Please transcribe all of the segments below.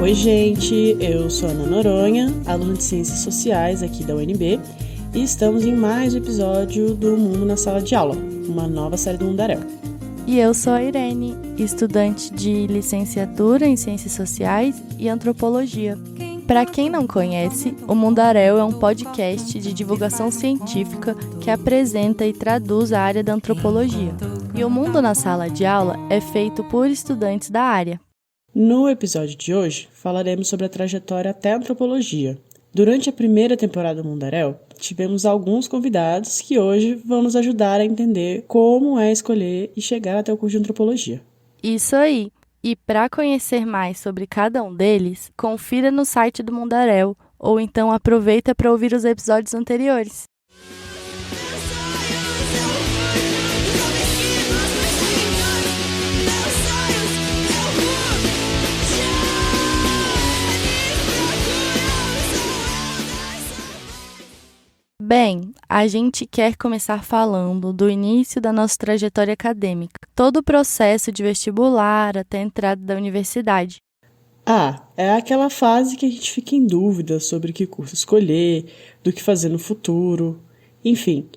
Oi gente, eu sou a Ana Noronha, aluna de Ciências Sociais aqui da UNB e estamos em mais um episódio do Mundo na Sala de Aula, uma nova série do Mundaréu. E eu sou a Irene, estudante de licenciatura em Ciências Sociais e Antropologia. Para quem não conhece, o Mundaréu é um podcast de divulgação científica que apresenta e traduz a área da antropologia. E o Mundo na Sala de Aula é feito por estudantes da área. No episódio de hoje, falaremos sobre a trajetória até a antropologia. Durante a primeira temporada do Mundaréu, tivemos alguns convidados que hoje vão nos ajudar a entender como é escolher e chegar até o curso de antropologia. Isso aí! E para conhecer mais sobre cada um deles, confira no site do Mundaréu, ou então aproveita para ouvir os episódios anteriores. Bem, a gente quer começar falando do início da nossa trajetória acadêmica, todo o processo de vestibular até a entrada da universidade. É aquela fase que a gente fica em dúvida sobre que curso escolher, do que fazer no futuro, enfim.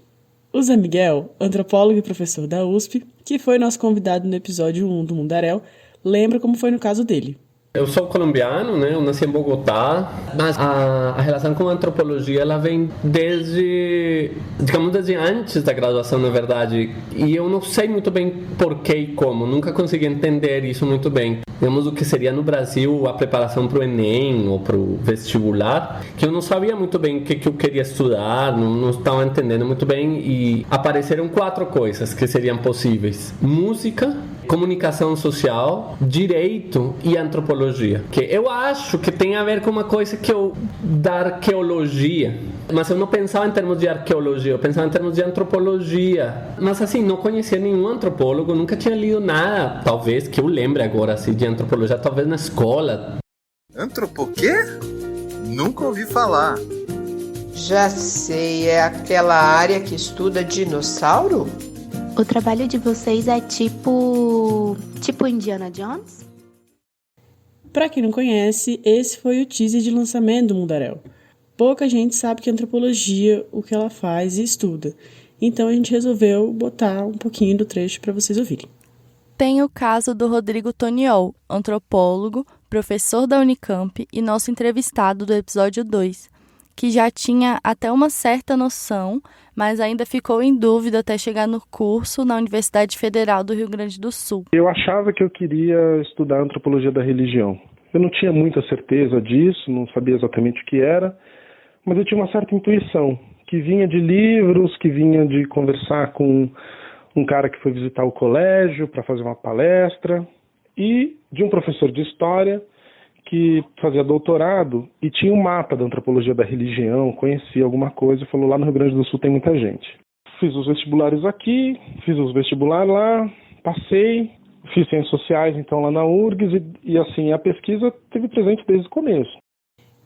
O Zé Miguel, antropólogo e professor da USP, que foi nosso convidado no episódio 1 do Mundaréu, lembra como foi no caso dele. Eu sou colombiano, né? Eu nasci em Bogotá, mas a relação com a antropologia ela vem desde antes da graduação, na verdade. E eu não sei muito bem por que e como, nunca consegui entender isso muito bem. Digamos, o que seria no Brasil a preparação para o Enem ou para o vestibular, que eu não sabia muito bem o que eu queria estudar, não estava entendendo muito bem, e apareceram 4 coisas que seriam possíveis: música, comunicação social, direito e antropologia. Que eu acho que tem a ver com uma coisa da arqueologia. Mas eu não pensava em termos de arqueologia, eu pensava em termos de antropologia. Mas assim, não conhecia nenhum antropólogo, nunca tinha lido nada, talvez, que eu lembre agora, assim, de antropologia, talvez na escola. Antropo quê? Nunca ouvi falar. Já sei, é aquela área que estuda dinossauro? O trabalho de vocês é tipo Indiana Jones? Para quem não conhece, esse foi o teaser de lançamento do Mundaréu. Pouca gente sabe que antropologia, o que ela faz e estuda. Então a gente resolveu botar um pouquinho do trecho para vocês ouvirem. Tem o caso do Rodrigo Toniol, antropólogo, professor da Unicamp e nosso entrevistado do episódio 2, que já tinha até uma certa noção, mas ainda ficou em dúvida até chegar no curso na Universidade Federal do Rio Grande do Sul. Eu achava que eu queria estudar antropologia da religião. Eu não tinha muita certeza disso, não sabia exatamente o que era, mas eu tinha uma certa intuição, que vinha de livros, que vinha de conversar com um cara que foi visitar o colégio para fazer uma palestra, e de um professor de história que fazia doutorado e tinha um mapa da antropologia da religião, conhecia alguma coisa e falou: lá no Rio Grande do Sul tem muita gente. Fiz os vestibulares aqui, fiz os vestibulares lá, passei, fiz ciências sociais então lá na URGS e assim, a pesquisa teve presente desde o começo.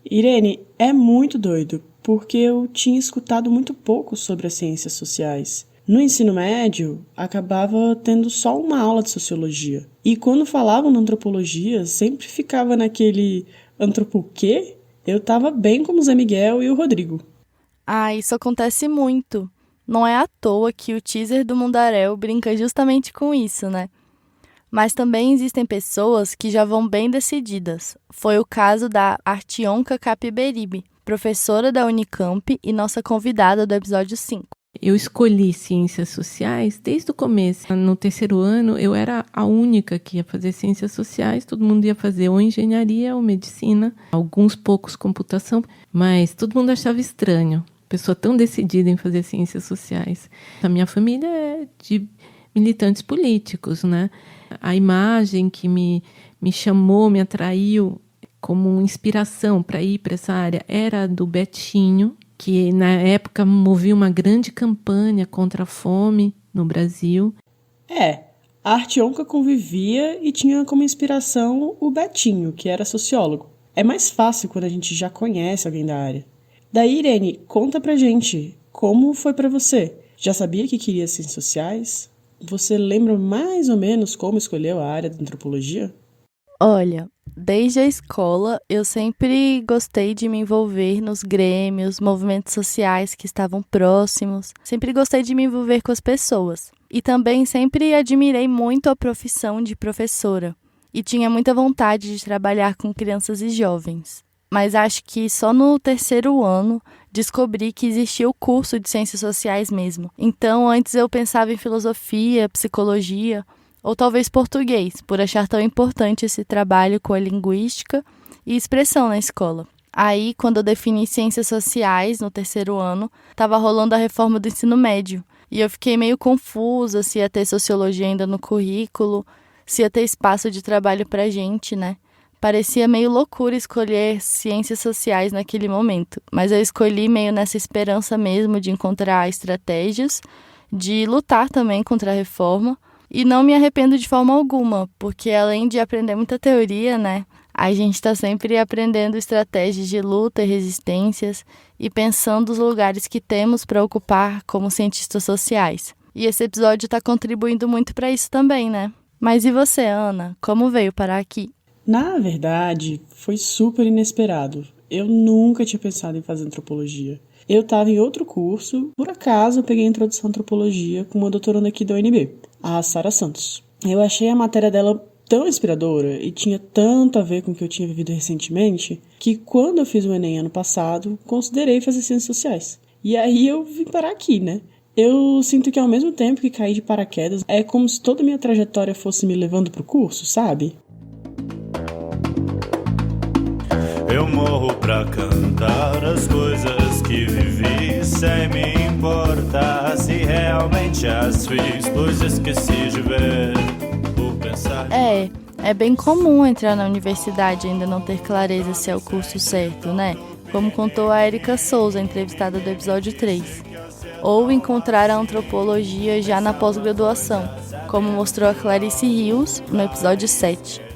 Irene, é muito doido, porque eu tinha escutado muito pouco sobre as ciências sociais. No ensino médio, acabava tendo só uma aula de sociologia. E quando falavam de antropologia, sempre ficava naquele antropo quê? Eu tava bem como o Zé Miguel e o Rodrigo. Isso acontece muito. Não é à toa que o teaser do Mundaréu brinca justamente com isso, né? Mas também existem pessoas que já vão bem decididas. Foi o caso da Artionka Capiberibe, professora da Unicamp e nossa convidada do episódio 5. Eu escolhi ciências sociais desde o começo. No 3º ano, eu era a única que ia fazer ciências sociais. Todo mundo ia fazer ou engenharia ou medicina, alguns poucos computação, mas todo mundo achava estranho. Pessoa tão decidida em fazer ciências sociais. A minha família é de militantes políticos, né? A imagem que me chamou, me atraiu como inspiração para ir para essa área era do Betinho, que na época movia uma grande campanha contra a fome no Brasil. A Artionka convivia e tinha como inspiração o Betinho, que era sociólogo. É mais fácil quando a gente já conhece alguém da área. Daí, Irene, conta pra gente, como foi pra você? Já sabia que queria ciências sociais? Você lembra mais ou menos como escolheu a área da antropologia? Olha, desde a escola eu sempre gostei de me envolver nos grêmios, movimentos sociais que estavam próximos. Sempre gostei de me envolver com as pessoas. E também sempre admirei muito a profissão de professora. E tinha muita vontade de trabalhar com crianças e jovens. Mas acho que só no terceiro ano descobri que existia o curso de Ciências Sociais mesmo. Então, antes eu pensava em filosofia, psicologia ou talvez português, por achar tão importante esse trabalho com a linguística e expressão na escola. Aí, quando eu defini Ciências Sociais no terceiro ano, estava rolando a reforma do ensino médio. E eu fiquei meio confusa se ia ter sociologia ainda no currículo, se ia ter espaço de trabalho pra gente, né? Parecia meio loucura escolher ciências sociais naquele momento, mas eu escolhi meio nessa esperança mesmo de encontrar estratégias, de lutar também contra a reforma, e não me arrependo de forma alguma, porque além de aprender muita teoria, né, a gente está sempre aprendendo estratégias de luta e resistências e pensando os lugares que temos para ocupar como cientistas sociais. E esse episódio está contribuindo muito para isso também, né? Mas e você, Ana? Como veio parar aqui? Na verdade, foi super inesperado. Eu nunca tinha pensado em fazer antropologia. Eu estava em outro curso, por acaso eu peguei a introdução à antropologia com uma doutoranda aqui da UNB, a Sara Santos. Eu achei a matéria dela tão inspiradora e tinha tanto a ver com o que eu tinha vivido recentemente, que quando eu fiz o Enem ano passado, considerei fazer ciências sociais. E aí eu vim parar aqui, né? Eu sinto que ao mesmo tempo que caí de paraquedas, é como se toda a minha trajetória fosse me levando pro curso, sabe? Eu morro pra cantar as coisas que vivi, sem me importar se realmente as fiz, pois esqueci de ver por pensar. É bem comum entrar na universidade e ainda não ter clareza se é o curso certo, né? Como contou a Érica Souza, entrevistada do episódio 3. Ou encontrar a antropologia já na pós-graduação, como mostrou a Clarice Rios no episódio 7.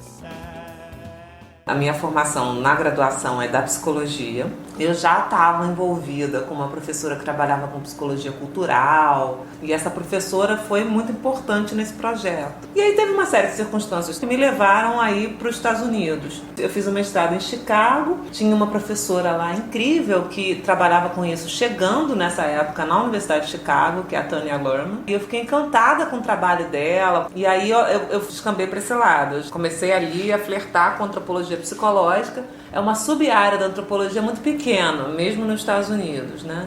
A minha formação na graduação é da psicologia. Eu já estava envolvida com uma professora que trabalhava com psicologia cultural, e essa professora foi muito importante nesse projeto. E aí teve uma série de circunstâncias que me levaram a ir para os Estados Unidos. Eu fiz o mestrado em Chicago, tinha uma professora lá incrível que trabalhava com isso, chegando nessa época na Universidade de Chicago, que é a Tanya Luhrmann, e eu fiquei encantada com o trabalho dela, e aí eu descambei para esse lado. Eu comecei ali a flertar com a antropologia psicológica. É uma sub-área da antropologia muito pequena, mesmo nos Estados Unidos, né?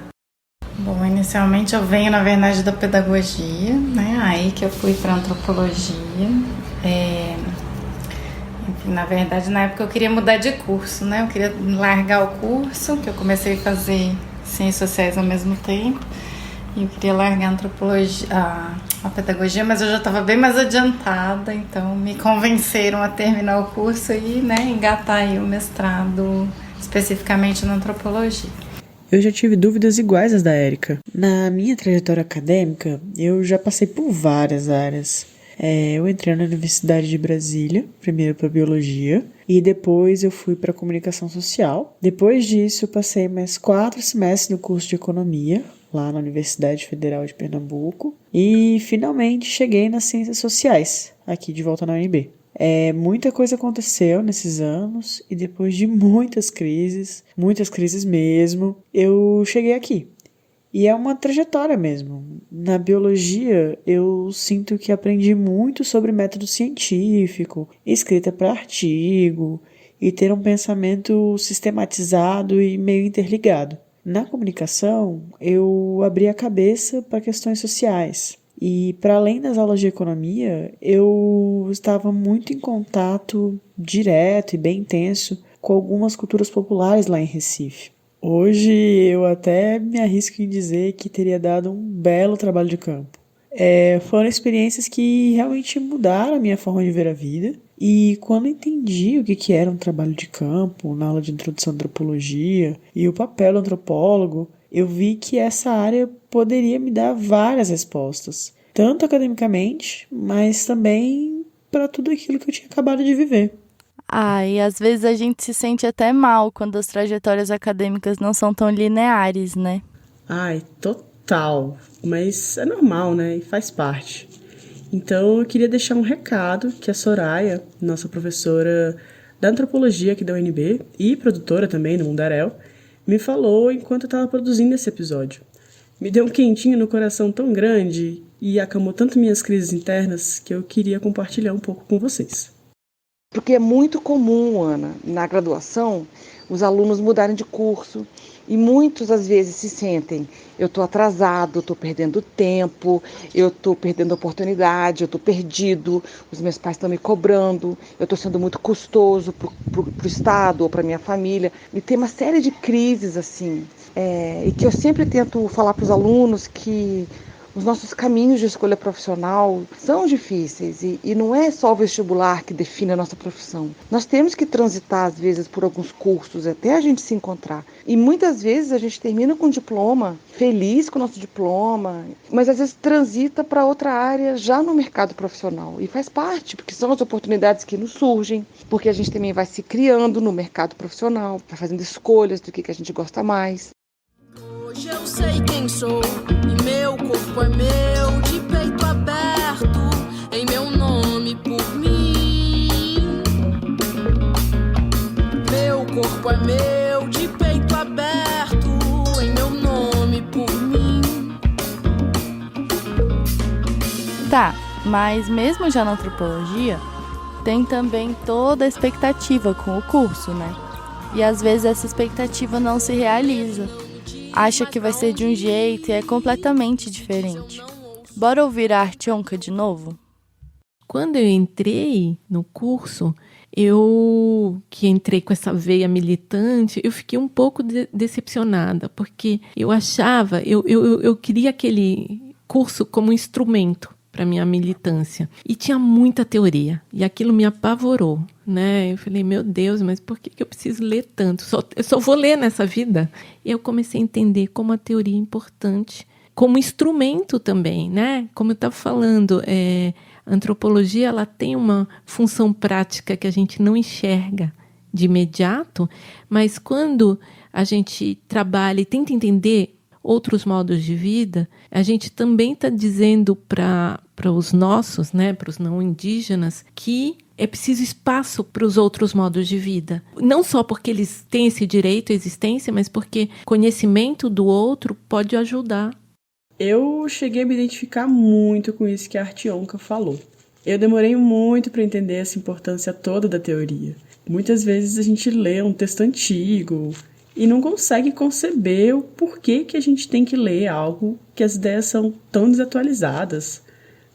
Bom, inicialmente eu venho, na verdade, da pedagogia, né? Aí que eu fui para antropologia. Enfim, na verdade, na época eu queria mudar de curso, né? Eu queria largar o curso, que eu comecei a fazer ciências sociais ao mesmo tempo. E eu queria largar a antropologia, a pedagogia, mas eu já estava bem mais adiantada, então me convenceram a terminar o curso e, né, engatar aí o mestrado especificamente na antropologia. Eu já tive dúvidas iguais às da Érica. Na minha trajetória acadêmica, eu já passei por várias áreas. Eu entrei na Universidade de Brasília, primeiro para Biologia, e depois eu fui para Comunicação Social. Depois disso, eu passei mais 4 semestres no curso de Economia, lá na Universidade Federal de Pernambuco, e finalmente cheguei nas Ciências Sociais, aqui de volta na UNB. Muita coisa aconteceu nesses anos, e depois de muitas crises mesmo, eu cheguei aqui. E é uma trajetória mesmo. Na biologia, eu sinto que aprendi muito sobre método científico, escrita para artigo, e ter um pensamento sistematizado e meio interligado. Na comunicação, eu abri a cabeça para questões sociais. E, para além das aulas de economia, eu estava muito em contato direto e bem intenso com algumas culturas populares lá em Recife. Hoje, eu até me arrisco em dizer que teria dado um belo trabalho de campo. Foram experiências que realmente mudaram a minha forma de ver a vida. E quando entendi o que era um trabalho de campo, na aula de introdução à antropologia, e o papel do antropólogo, eu vi que essa área poderia me dar várias respostas, tanto academicamente, mas também para tudo aquilo que eu tinha acabado de viver. E às vezes a gente se sente até mal quando as trajetórias acadêmicas não são tão lineares, né? Total. Mas é normal, né? E faz parte. Então eu queria deixar um recado que a Soraya, nossa professora da antropologia aqui da UNB e produtora também no Mundaréu, me falou enquanto eu estava produzindo esse episódio. Me deu um quentinho no coração tão grande e acalmou tanto minhas crises internas que eu queria compartilhar um pouco com vocês. Porque é muito comum, Ana, na graduação, os alunos mudarem de curso e muitos às vezes se sentem, eu estou atrasado, eu estou perdendo tempo, eu estou perdendo oportunidade, eu estou perdido, os meus pais estão me cobrando, eu estou sendo muito custoso para o Estado ou para minha família. E tem uma série de crises assim, e que eu sempre tento falar para os alunos que os nossos caminhos de escolha profissional são difíceis e não é só o vestibular que define a nossa profissão. Nós temos que transitar, às vezes, por alguns cursos até a gente se encontrar. E muitas vezes a gente termina com um diploma, feliz com o nosso diploma, mas às vezes transita para outra área já no mercado profissional. E faz parte, porque são as oportunidades que nos surgem, porque a gente também vai se criando no mercado profissional, vai fazendo escolhas do que a gente gosta mais. Hoje eu sei quem sou e meu corpo é meu, de peito aberto, em meu nome por mim. Meu corpo é meu, de peito aberto, em meu nome por mim. Tá, mas mesmo já na antropologia, tem também toda a expectativa com o curso, né? E às vezes essa expectativa não se realiza. Acha que vai ser de um jeito e é completamente diferente. Bora ouvir a Artionka de novo? Quando eu entrei no curso, eu que entrei com essa veia militante, eu fiquei um pouco decepcionada, porque eu achava, eu queria aquele curso como instrumento para minha militância. E tinha muita teoria, e aquilo me apavorou, né? Eu falei, meu Deus, mas por que eu preciso ler tanto? Eu só vou ler nessa vida? E eu comecei a entender como a teoria é importante, como instrumento também, né? Como eu estava falando, a antropologia ela tem uma função prática que a gente não enxerga de imediato, mas quando a gente trabalha e tenta entender outros modos de vida, a gente também está dizendo para os nossos, né, para os não indígenas, que é preciso espaço para os outros modos de vida. Não só porque eles têm esse direito à existência, mas porque conhecimento do outro pode ajudar. Eu cheguei a me identificar muito com isso que a Artionka falou. Eu demorei muito para entender essa importância toda da teoria. Muitas vezes a gente lê um texto antigo e não consegue conceber o porquê que a gente tem que ler algo que as ideias são tão desatualizadas,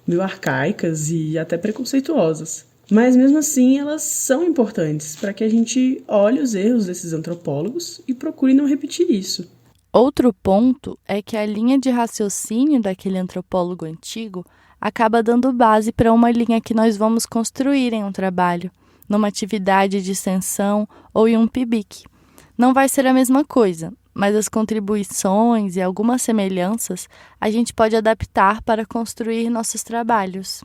meio arcaicas e até preconceituosas. Mas mesmo assim elas são importantes para que a gente olhe os erros desses antropólogos e procure não repetir isso. Outro ponto é que a linha de raciocínio daquele antropólogo antigo acaba dando base para uma linha que nós vamos construir em um trabalho, numa atividade de extensão ou em um PIBIC. Não vai ser a mesma coisa, mas as contribuições e algumas semelhanças a gente pode adaptar para construir nossos trabalhos.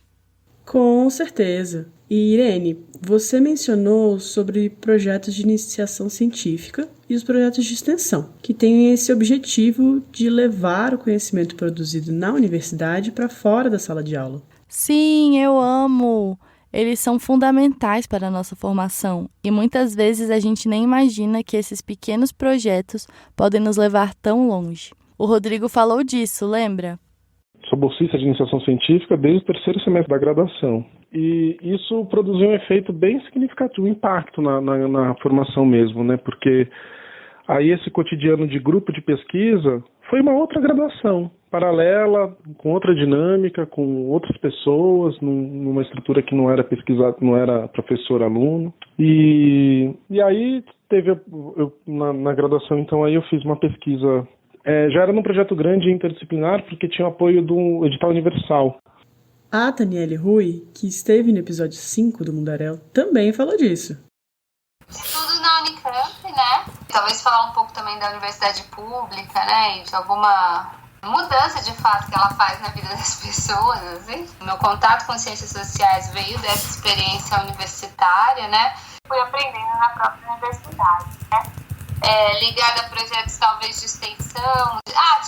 Com certeza. E Irene, você mencionou sobre projetos de iniciação científica e os projetos de extensão, que têm esse objetivo de levar o conhecimento produzido na universidade para fora da sala de aula. Sim, eu amo! Eles são fundamentais para a nossa formação e muitas vezes a gente nem imagina que esses pequenos projetos podem nos levar tão longe. O Rodrigo falou disso, lembra? Sou bolsista de iniciação científica desde o 3º semestre da graduação. E isso produziu um efeito bem significativo, um impacto na formação mesmo, né? Porque aí esse cotidiano de grupo de pesquisa foi uma outra graduação, paralela, com outra dinâmica, com outras pessoas, numa estrutura que não era pesquisado, não era professor-aluno. E aí teve, na graduação, então aí eu fiz uma pesquisa, já era num projeto grande interdisciplinar, porque tinha o apoio do edital universal. A Taniele Rui, que esteve no episódio 5 do Mundaréu, também falou disso. Tudo na Unicamp, né? Talvez falar um pouco também da universidade pública, né? E de alguma mudança de fato que ela faz na vida das pessoas, assim. O meu contato com ciências sociais veio dessa experiência universitária, né? Fui aprendendo na própria universidade, né? Ligada a projetos talvez de extensão.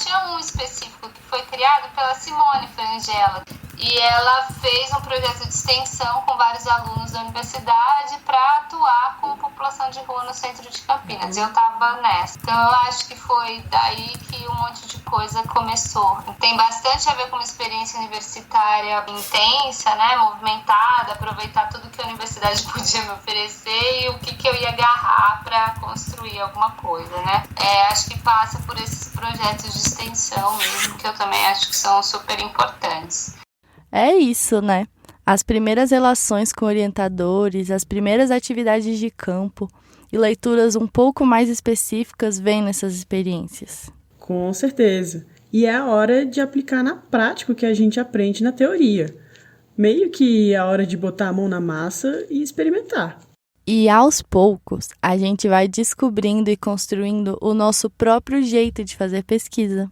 Tinha um específico que foi criado pela Simone Frangella, e ela fez um projeto de extensão com vários alunos da universidade para atuar com população de rua no centro de Campinas. E eu estava nessa. Então eu acho que foi daí que um monte de coisa começou. Tem bastante a ver com uma experiência universitária intensa, né, movimentada, aproveitar tudo que a universidade podia me oferecer e o que eu ia agarrar para construir alguma coisa, né. Acho que passa por esses projetos de extensão mesmo, que eu também acho que são super importantes. É isso, né? As primeiras relações com orientadores, as primeiras atividades de campo e leituras um pouco mais específicas vêm nessas experiências. Com certeza. E é a hora de aplicar na prática o que a gente aprende na teoria. Meio que é a hora de botar a mão na massa e experimentar. E aos poucos, a gente vai descobrindo e construindo o nosso próprio jeito de fazer pesquisa.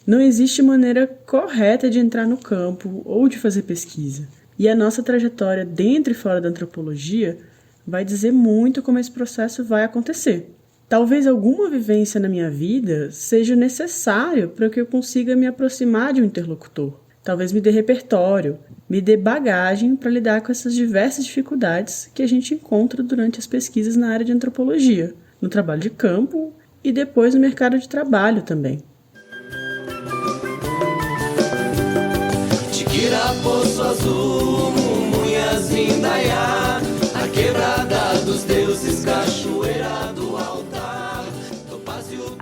Não existe maneira correta de entrar no campo ou de fazer pesquisa. E a nossa trajetória dentro e fora da antropologia vai dizer muito como esse processo vai acontecer. Talvez alguma vivência na minha vida seja necessário para que eu consiga me aproximar de um interlocutor. Talvez me dê repertório, me dê bagagem para lidar com essas diversas dificuldades que a gente encontra durante as pesquisas na área de antropologia, no trabalho de campo e depois no mercado de trabalho também. Tiquira, Poço Azul, Munhas, Vindaiá, a quebrada dos deuses, cachoeira do altar.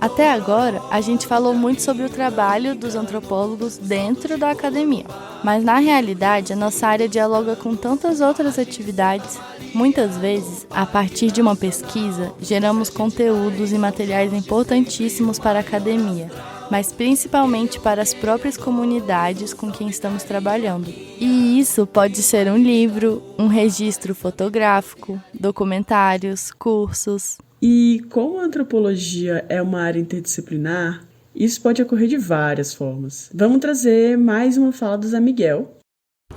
Até agora, a gente falou muito sobre o trabalho dos antropólogos dentro da academia. Mas, na realidade, a nossa área dialoga com tantas outras atividades. Muitas vezes, a partir de uma pesquisa, geramos conteúdos e materiais importantíssimos para a academia, mas principalmente para as próprias comunidades com quem estamos trabalhando. E isso pode ser um livro, um registro fotográfico, documentários, cursos. E como a antropologia é uma área interdisciplinar, isso pode ocorrer de várias formas. Vamos trazer mais uma fala do Zé Miguel.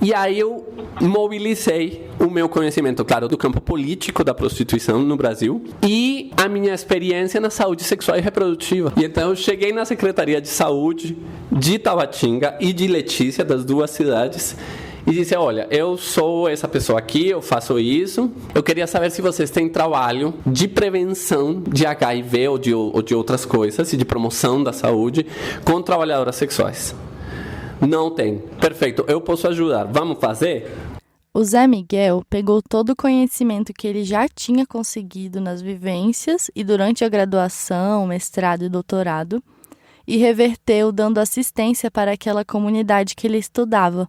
E aí eu mobilizei o meu conhecimento, claro, do campo político da prostituição no Brasil e a minha experiência na saúde sexual e reprodutiva. E então eu cheguei na Secretaria de Saúde de Tabatinga e de Letícia, das duas cidades, e disse, olha, eu sou essa pessoa aqui, eu faço isso. Eu queria saber se vocês têm trabalho de prevenção de HIV ou de outras coisas, e de promoção da saúde com trabalhadoras sexuais. Não tem. Perfeito, eu posso ajudar. Vamos fazer? O Zé Miguel pegou todo o conhecimento que ele já tinha conseguido nas vivências e durante a graduação, mestrado e doutorado e reverteu dando assistência para aquela comunidade que ele estudava.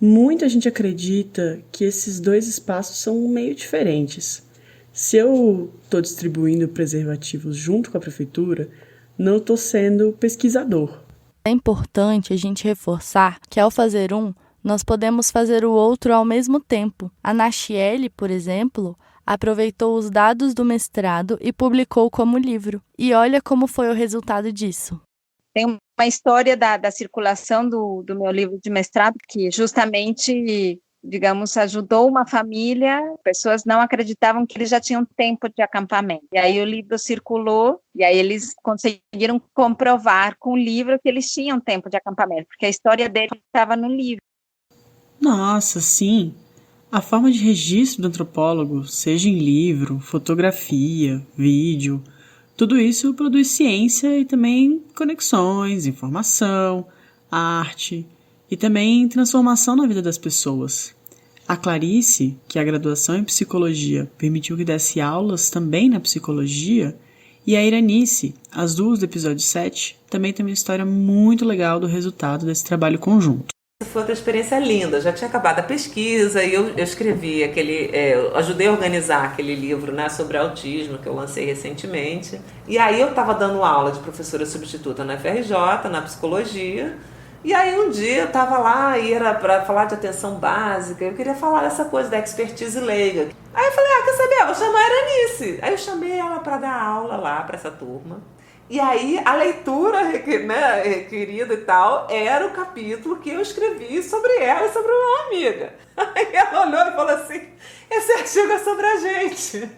Muita gente acredita que esses dois espaços são meio diferentes. Se eu estou distribuindo preservativos junto com a prefeitura, não estou sendo pesquisador. É importante a gente reforçar que ao fazer um, nós podemos fazer o outro ao mesmo tempo. A Nachiele, por exemplo, aproveitou os dados do mestrado e publicou como livro. E olha como foi o resultado disso. Tem uma história da circulação do meu livro de mestrado que justamente, digamos, ajudou uma família. Pessoas não acreditavam que eles já tinham tempo de acampamento. E aí o livro circulou e aí eles conseguiram comprovar com o livro que eles tinham tempo de acampamento, porque a história dele estava no livro. Nossa, sim! A forma de registro do antropólogo, seja em livro, fotografia, vídeo, tudo isso produz ciência e também conexões, informação, arte e também transformação na vida das pessoas. A Clarice, que a graduação em psicologia permitiu que desse aulas também na psicologia, e a Iranice, as duas do episódio 7, também tem uma história muito legal do resultado desse trabalho conjunto. Foi outra experiência linda, já tinha acabado a pesquisa e eu escrevi eu ajudei a organizar aquele livro, né, sobre autismo que eu lancei recentemente. E aí eu estava dando aula de professora substituta na FRJ, na psicologia, e aí um dia eu estava lá e era para falar de atenção básica, eu queria falar dessa coisa da expertise leiga. Aí eu falei, quer saber, eu vou chamar a Iranice. Aí eu chamei ela para dar aula lá para essa turma. E aí, a leitura, né, requerida e tal, era o capítulo que eu escrevi sobre ela e sobre uma amiga. Aí ela olhou e falou assim, esse artigo é sobre a gente.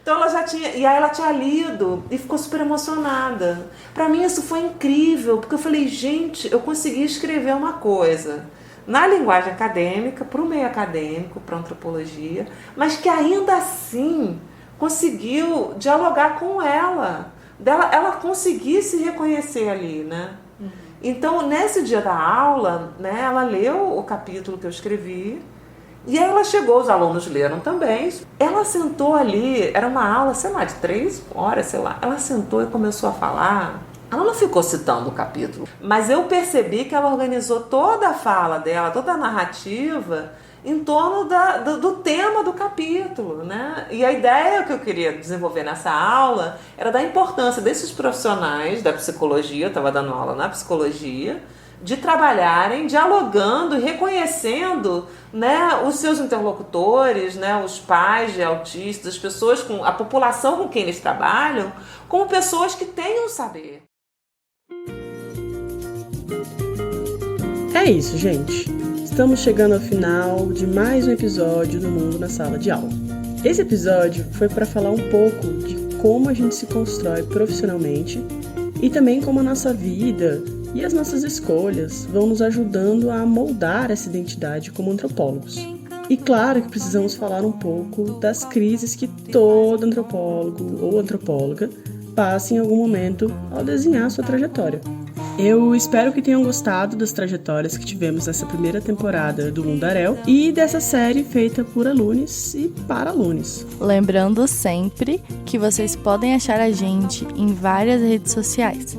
Então ela já tinha, e aí ela tinha lido e ficou super emocionada. Para mim isso foi incrível, porque eu falei, gente, eu consegui escrever uma coisa na linguagem acadêmica, para o meio acadêmico, para a antropologia, mas que ainda assim conseguiu dialogar com ela conseguir se reconhecer ali, né? Então, nesse dia da aula, né, ela leu o capítulo que eu escrevi, e aí ela chegou, os alunos leram também. Ela sentou ali, era uma aula, sei lá, de 3 horas, sei lá. Ela sentou e começou a falar. Ela não ficou citando o capítulo, mas eu percebi que ela organizou toda a fala dela, toda a narrativa, em torno do tema do capítulo, né? E a ideia que eu queria desenvolver nessa aula era da importância desses profissionais da psicologia, eu estava dando aula na psicologia, de trabalharem dialogando e reconhecendo, né, os seus interlocutores, né, os pais de autistas, as pessoas, a população com quem eles trabalham, como pessoas que têm um saber. É isso, gente. Estamos chegando ao final de mais um episódio do Mundo na Sala de Aula. Esse episódio foi para falar um pouco de como a gente se constrói profissionalmente e também como a nossa vida e as nossas escolhas vão nos ajudando a moldar essa identidade como antropólogos. E claro que precisamos falar um pouco das crises que todo antropólogo ou antropóloga passa em algum momento ao desenhar sua trajetória. Eu espero que tenham gostado das trajetórias que tivemos nessa primeira temporada do Mundaréu e dessa série feita por alunos e para alunos. Lembrando sempre que vocês podem achar a gente em várias redes sociais: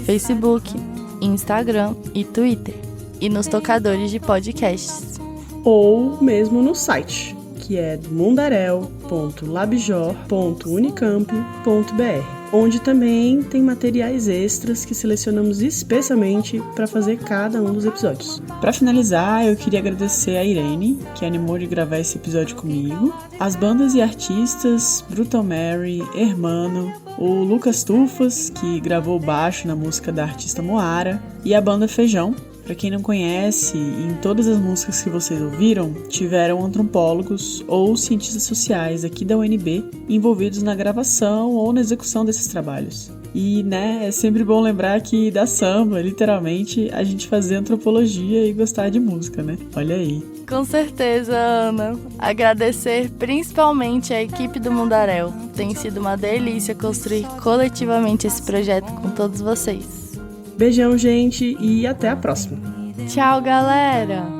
Facebook, Instagram e Twitter, e nos tocadores de podcasts. Ou mesmo no site, que é mundarel.labjor.unicamp.br, onde também tem materiais extras que selecionamos especialmente para fazer cada um dos episódios. Para finalizar, eu queria agradecer a Irene, que animou de gravar esse episódio comigo, as bandas e artistas Brutal Mary, Hermano, o Lucas Tufas, que gravou o baixo na música da artista Moara, e a banda Feijão. Para quem não conhece, em todas as músicas que vocês ouviram, tiveram antropólogos ou cientistas sociais aqui da UNB envolvidos na gravação ou na execução desses trabalhos. E, né, é sempre bom lembrar que da samba, literalmente, a gente fazer antropologia e gostar de música, né? Olha aí. Com certeza, Ana. Agradecer principalmente a equipe do Mundaréu. Tem sido uma delícia construir coletivamente esse projeto com todos vocês. Beijão, gente, e até a próxima. Tchau, galera!